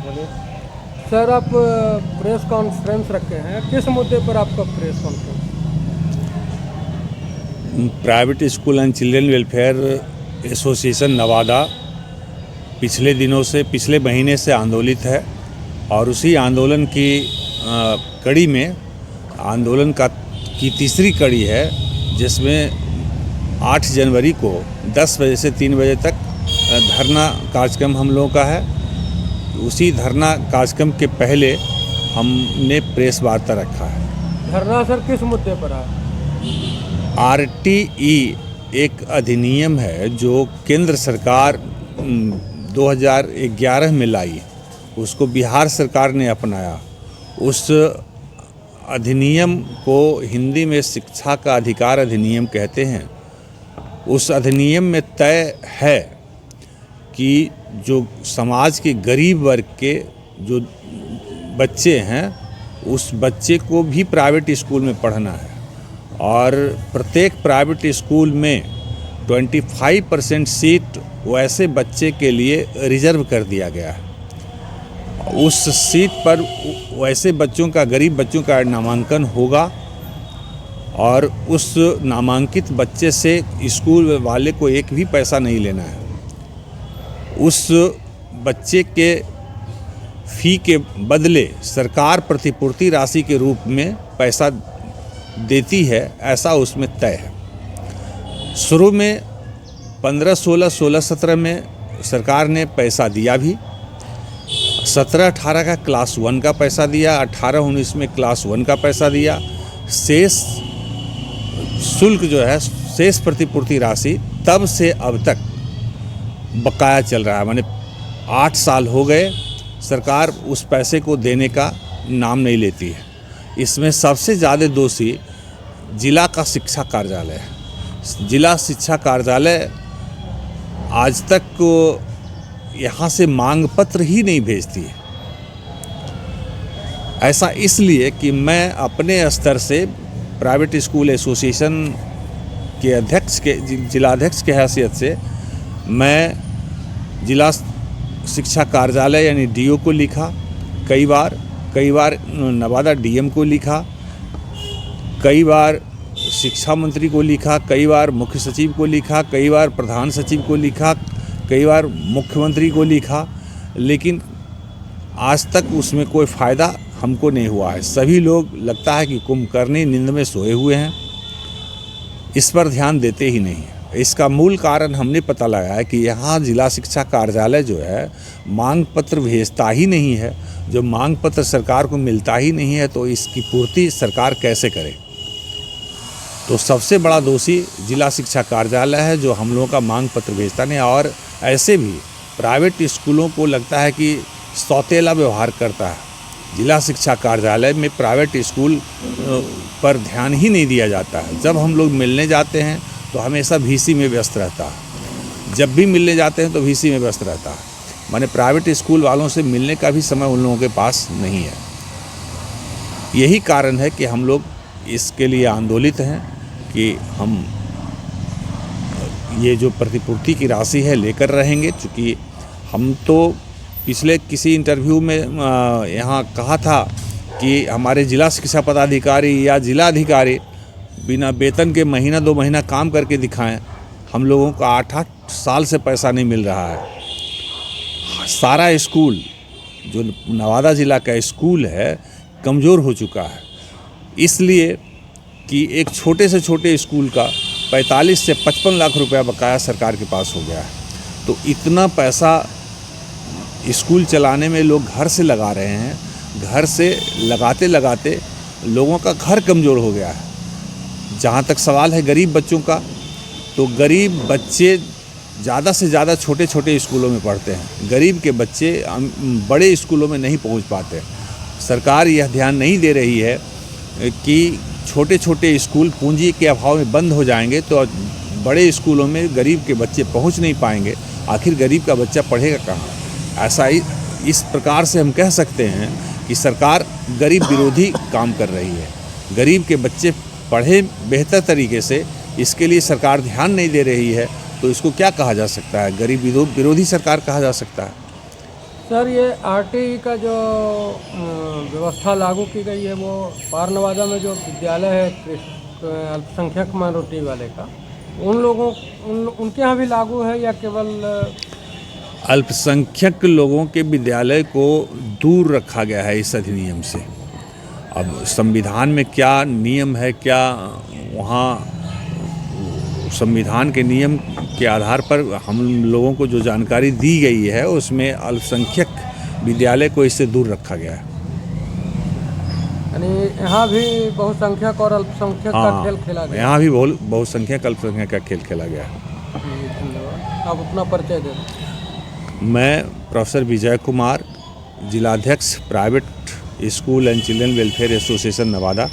बोलिए सर, आप press conference रखे हैं, किस मुद्दे पर आपका press conference? Private school and children welfare association Nawada पिछले महीने से आंदोलित है और उसी आंदोलन की कड़ी में आंदोलन की तीसरी कड़ी है, जिसमें 8 जनवरी को 10 बजे से 3 बजे तक धरना कार्यक्रम हम लोगों का है। उसी धरना कार्यक्रम के पहले हमने प्रेस वार्ता रखा है। धरना सर किस मुद्दे पर है? RTE एक अधिनियम है जो केंद्र सरकार 2011 में लाई, उसको बिहार सरकार ने अपनाया। उस अधिनियम को हिंदी में शिक्षा का अधिकार अधिनियम कहते हैं। उस अधिनियम में तय है कि जो समाज के गरीब वर्ग के जो बच्चे हैं, उस बच्चे को भी प्राइवेट स्कूल में पढ़ना है और प्रत्येक प्राइवेट स्कूल में 25% सीट वैसे बच्चे के लिए रिजर्व कर दिया गया है। उस सीट पर वैसे बच्चों का, गरीब बच्चों का नामांकन होगा और उस नामांकित बच्चे से स्कूल वाले को एक भी पैसा नहीं लेना है। उस बच्चे के फ़ी के बदले सरकार प्रतिपूर्ति राशि के रूप में पैसा देती है, ऐसा उसमें तय है। शुरू में 15-16, 16-17 में सरकार ने पैसा दिया भी। 17-18 का क्लास 1 का पैसा दिया, 18-19 में क्लास 1 का पैसा दिया। शेष शुल्क जो है, शेष प्रतिपूर्ति राशि तब से अब तक बकाया चल रहा है। माने 8 साल हो गए, सरकार उस पैसे को देने का नाम नहीं लेती है। इसमें सबसे ज़्यादा दोषी जिला का शिक्षा कार्यालय है। जिला शिक्षा कार्यालय आज तक को यहाँ से मांग पत्र ही नहीं भेजती है। ऐसा इसलिए कि मैं अपने स्तर से प्राइवेट स्कूल एसोसिएशन के अध्यक्ष के, जिलाध्यक्ष के हैसियत से मैं जिला शिक्षा कार्यालय यानी DO को लिखा, कई बार नवादा DM को लिखा, कई बार शिक्षा मंत्री को लिखा, कई बार मुख्य सचिव को लिखा, कई बार प्रधान सचिव को लिखा, कई बार मुख्यमंत्री को लिखा, लेकिन आज तक उसमें कोई फ़ायदा हमको नहीं हुआ है। सभी लोग लगता है कि कुंभकर्णी नींद में सोए हुए हैं, इस पर ध्यान देते ही नहीं है। इसका मूल कारण हमने पता लगाया है कि यहाँ जिला शिक्षा कार्यालय जो है मांग पत्र भेजता ही नहीं है। जो मांग पत्र सरकार को मिलता ही नहीं है तो इसकी पूर्ति सरकार कैसे करे। तो सबसे बड़ा दोषी जिला शिक्षा कार्यालय है, जो हम लोगों का मांग पत्र भेजता नहीं। और ऐसे भी प्राइवेट स्कूलों को लगता है कि सौतेला व्यवहार करता है। जिला शिक्षा कार्यालय में प्राइवेट स्कूल पर ध्यान ही नहीं दिया जाता है। जब हम लोग मिलने जाते हैं तो हमेशा VC में व्यस्त रहता है। जब भी मिलने जाते हैं तो VC में व्यस्त रहता है। माने प्राइवेट स्कूल वालों से मिलने का भी समय उन लोगों के पास नहीं है। यही कारण है कि हम लोग इसके लिए आंदोलित हैं कि हम ये जो प्रतिपूर्ति की राशि है लेकर रहेंगे। चूँकि हम तो पिछले किसी इंटरव्यू में यहाँ कहा था कि हमारे जिला शिक्षा पदाधिकारी या जिलाधिकारी बिना वेतन के महीना 2 महीना काम करके दिखाएं। हम लोगों का 8-8 साल से पैसा नहीं मिल रहा है। सारा स्कूल जो नवादा ज़िला का स्कूल है कमज़ोर हो चुका है, इसलिए कि एक छोटे से छोटे स्कूल का 45 से 55 लाख रुपया बकाया सरकार के पास हो गया है। तो इतना पैसा स्कूल चलाने में लोग घर से लगा रहे हैं। घर से लगाते लगाते लोगों का घर कमज़ोर हो गया है। जहाँ तक सवाल है गरीब बच्चों का, तो गरीब बच्चे ज़्यादा से ज़्यादा छोटे छोटे स्कूलों में पढ़ते हैं। गरीब के बच्चे बड़े स्कूलों में नहीं पहुँच पाते। सरकार यह ध्यान नहीं दे रही है कि छोटे छोटे स्कूल पूंजी के अभाव में बंद हो जाएंगे तो बड़े स्कूलों में गरीब के बच्चे पहुँच नहीं पाएंगे। आखिर गरीब का बच्चा पढ़ेगा कहाँ? ऐसा ही इस प्रकार से हम कह सकते हैं कि सरकार गरीब विरोधी काम कर रही है। गरीब के बच्चे पढ़े बेहतर तरीके से, इसके लिए सरकार ध्यान नहीं दे रही है, तो इसको क्या कहा जा सकता है? गरीब विरोधी सरकार कहा जा सकता है। सर ये आरटीई का जो व्यवस्था लागू की गई है वो पार नवादा में जो विद्यालय है अल्पसंख्यक माइनॉरिटी वाले का, उन लोगों उनके यहाँ भी लागू है या केवल अल्पसंख्यक लोगों के विद्यालय को दूर रखा गया है इस अधिनियम से। अब संविधान में क्या नियम है, क्या वहाँ संविधान के नियम के आधार पर हम लोगों को जो जानकारी दी गई है उसमें अल्पसंख्यक विद्यालय को इससे दूर रखा गया है। यानी यहाँ भी बहुसंख्यक और अल्पसंख्यक का खेल खेला गया? यहाँ भी बहुसंख्यक अल्पसंख्यक का खेल खेला गया है। धन्यवाद। आप अपना परिचय दें। मैं प्रोफेसर विजय कुमार, जिलाध्यक्ष private school and children welfare association Nawada.